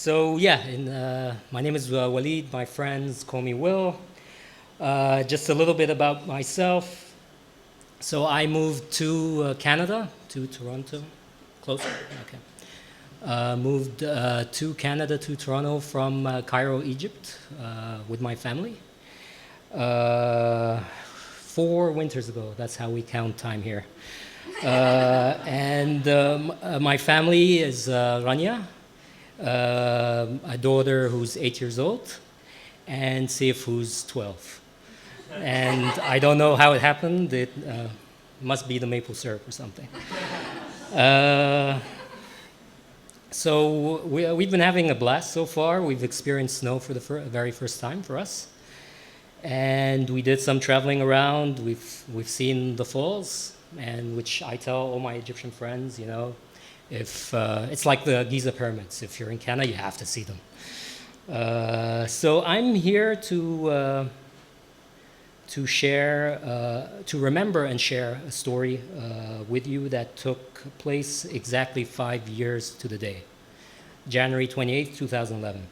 My name is Waleed. My friends call me Will. Just a little bit about myself. So I moved to Canada, to Toronto. Closer? Okay. Moved to Canada, to Toronto from Cairo, Egypt, with my family. 4 winters ago. That's how we count time here. My family is Rania, a daughter who's 8 years old, and Sif, who's 12. And I don't know how it happened. It must be the maple syrup or something. We've been having a blast so far. We've experienced snow for the very first time for us. And we did some traveling around. We've seen the falls, and which I tell all my Egyptian friends, if it's like the Giza pyramids. If you're in Canada, you have to see them. So I'm here to remember and share a story with you that took place exactly 5 years to the day, January 28th, 2011.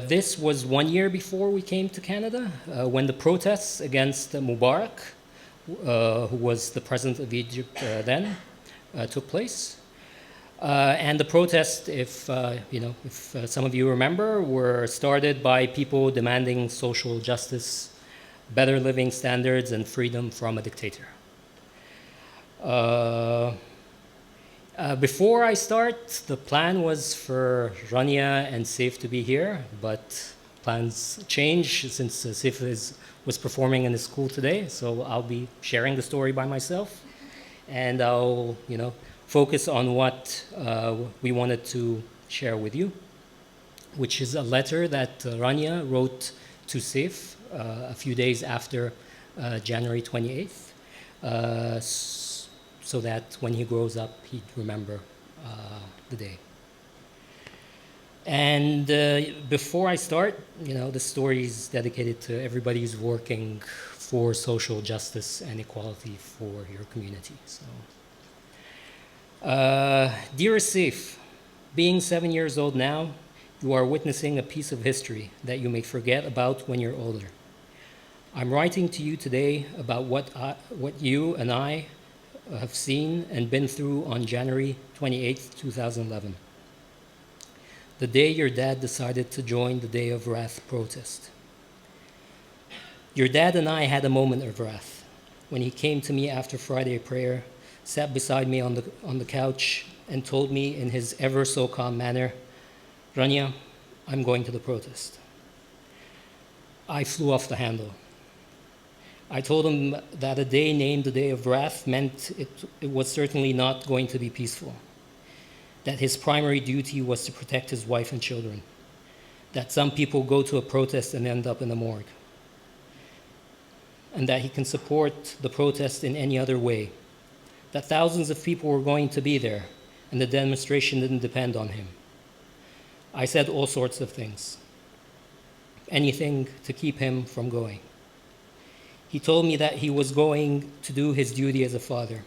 This was 1 year before we came to Canada, when the protests against Mubarak, who was the president of Egypt then, took place. And the protests, if some of you remember, were started by people demanding social justice, better living standards, and freedom from a dictator. Before I start, the plan was for Rania and Saif to be here, but plans change since Saif was performing in the school today, so I'll be sharing the story by myself, and I'll, focus on what we wanted to share with you, which is a letter that Rania wrote to Saif a few days after January 28th, so that when he grows up, he'd remember the day. And before I start, the story is dedicated to everybody who's working for social justice and equality for your community. So. Dear Saif, being 7 years old now, you are witnessing a piece of history that you may forget about when you're older. I'm writing to you today about what you and I have seen and been through on January 28th, 2011. The day your dad decided to join the Day of Wrath protest. Your dad and I had a moment of wrath when he came to me after Friday prayer, sat beside me on the couch, and told me in his ever so calm manner, Rania, I'm going to the protest. I flew off the handle. I told him that a day named the Day of Wrath meant it was certainly not going to be peaceful, that his primary duty was to protect his wife and children, that some people go to a protest and end up in the morgue, and that he can support the protest in any other way, that thousands of people were going to be there, and the demonstration didn't depend on him. I said all sorts of things, anything to keep him from going. He told me that he was going to do his duty as a father,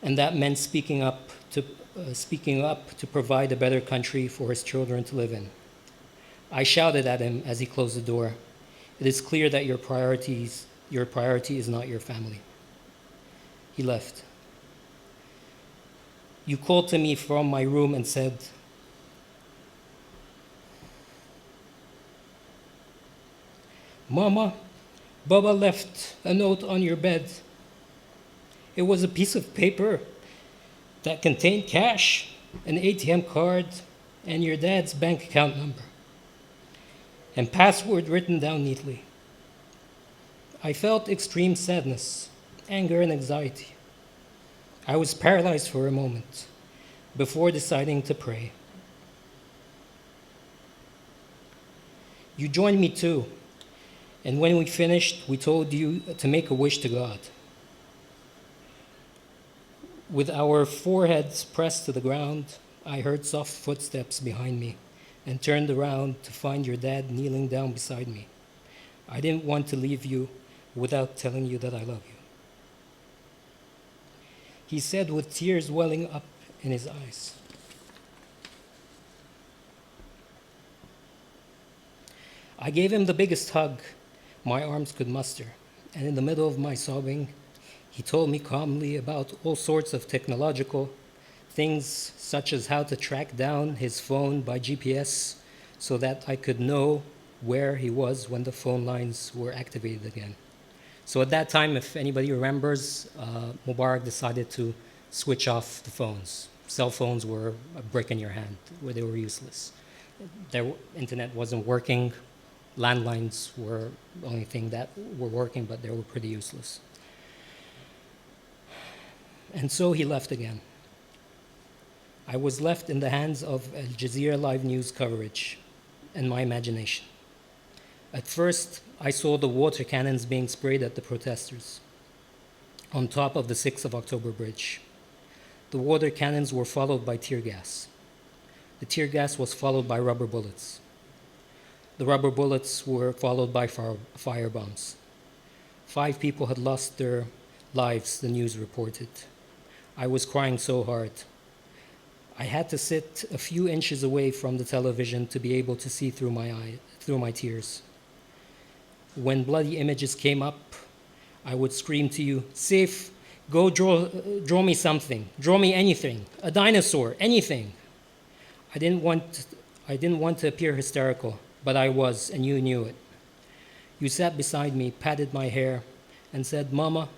and that meant speaking up to provide a better country for his children to live in. I shouted at him as he closed the door, "It is clear that your priority is not your family." He left. You called to me from my room and said, "Mama, Baba left a note on your bed. It was a piece of paper that contained cash, an ATM card, and your dad's bank account number, and password written down neatly." I felt extreme sadness, anger, and anxiety. I was paralyzed for a moment before deciding to pray. You joined me too, and when we finished, we told you to make a wish to God. With our foreheads pressed to the ground, I heard soft footsteps behind me and turned around to find your dad kneeling down beside me. I didn't want to leave you without telling you that I love you. He said with tears welling up in his eyes, I gave him the biggest hug my arms could muster, and in the middle of my sobbing, he told me calmly about all sorts of technological things, such as how to track down his phone by GPS so that I could know where he was when the phone lines were activated again. So at that time, if anybody remembers, Mubarak decided to switch off the phones. Cell phones were a brick in your hand, where they were useless. Their internet wasn't working. Landlines were the only thing that were working, but they were pretty useless. And so he left again. I was left in the hands of Al Jazeera Live News coverage and my imagination. At first, I saw the water cannons being sprayed at the protesters on top of the 6th of October bridge. The water cannons were followed by tear gas. The tear gas was followed by rubber bullets. The rubber bullets were followed by fire bombs. 5 people had lost their lives, the news reported. I was crying so hard. I had to sit a few inches away from the television to be able to see through my tears. When bloody images came up, I would scream to you, Saif, go draw me something, draw me anything, a dinosaur, anything. I didn't want to appear hysterical, but I was, and you knew it. You sat beside me, patted my hair, and said, Mama,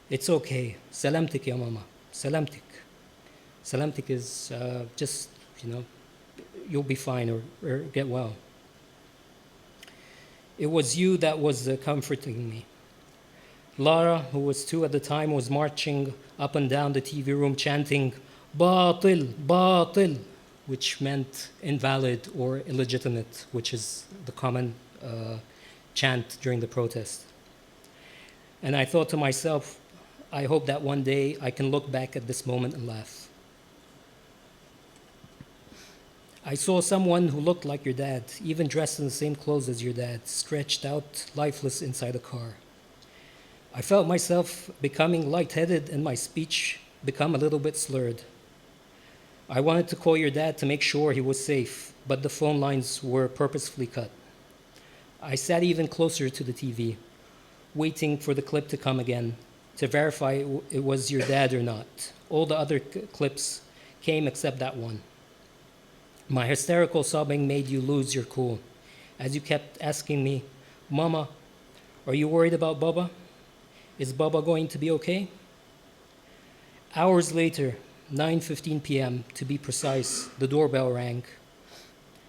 it's okay. Salamtik ya mama, salamtik. Salamtik is just, you'll be fine or get well. It was you that was comforting me. Lara, who was 2 at the time, was marching up and down the TV room chanting, Batil, Batil, which meant invalid or illegitimate, which is the common chant during the protest. And I thought to myself, I hope that one day I can look back at this moment and laugh. I saw someone who looked like your dad, even dressed in the same clothes as your dad, stretched out, lifeless inside a car. I felt myself becoming lightheaded and my speech become a little bit slurred. I wanted to call your dad to make sure he was safe, but the phone lines were purposefully cut. I sat even closer to the TV, waiting for the clip to come again, to verify it was your dad or not. All the other clips came except that one. My hysterical sobbing made you lose your cool, as you kept asking me, Mama, are you worried about Baba? Is Baba going to be okay? Hours later, 9:15 p.m., to be precise, the doorbell rang.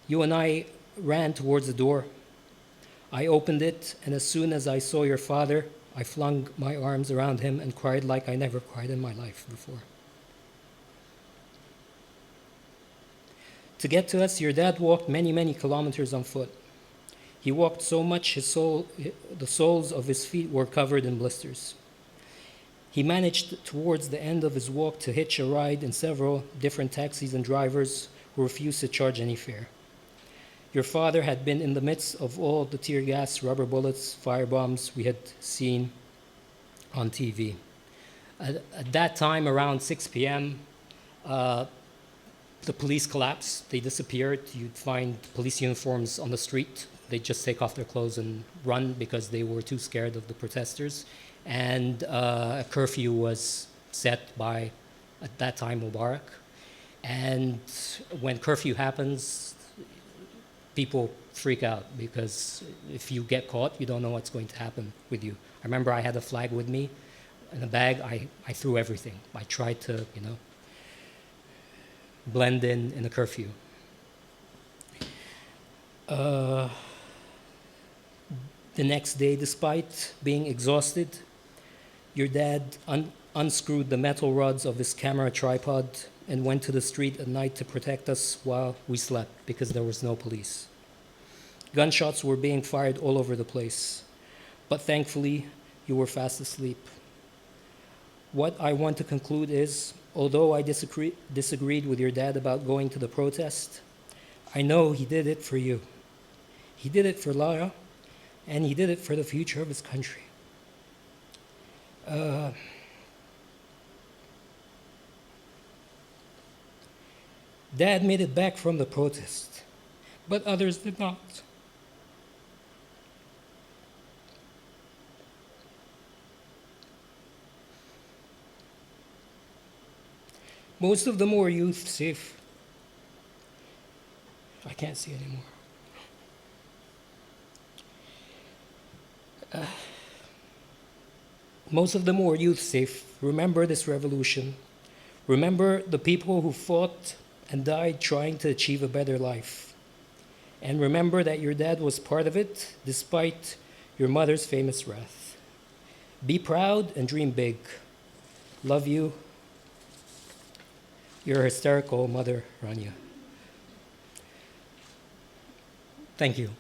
You and I ran towards the door. I opened it, and as soon as I saw your father, I flung my arms around him and cried like I never cried in my life before. To get to us, your dad walked many, many kilometers on foot. He walked so much the soles of his feet were covered in blisters. He managed towards the end of his walk to hitch a ride in several different taxis and drivers who refused to charge any fare. Your father had been in the midst of all the tear gas, rubber bullets, fire bombs we had seen on TV. At that time, around 6 p.m., the police collapsed. They disappeared. You'd find police uniforms on the street. They'd just take off their clothes and run because they were too scared of the protesters. And a curfew was set by, at that time, Mubarak. And when curfew happens, people freak out because if you get caught, you don't know what's going to happen with you. I remember I had a flag with me in a bag. I threw everything. I tried to, blend in a curfew. The next day, despite being exhausted, your dad unscrewed the metal rods of his camera tripod and went to the street at night to protect us while we slept because there was no police. Gunshots were being fired all over the place, but thankfully, you were fast asleep. What I want to conclude is, although I disagreed with your dad about going to the protest, I know he did it for you. He did it for Lara, and he did it for the future of his country. Dad made it back from the protest, but others did not. Most of them were youth safe. I can't see anymore. Most of them were youth safe. Remember this revolution. Remember the people who fought and died trying to achieve a better life. And remember that your dad was part of it, despite your mother's famous wrath. Be proud and dream big. Love you. Your hysterical mother, Rania. Thank you.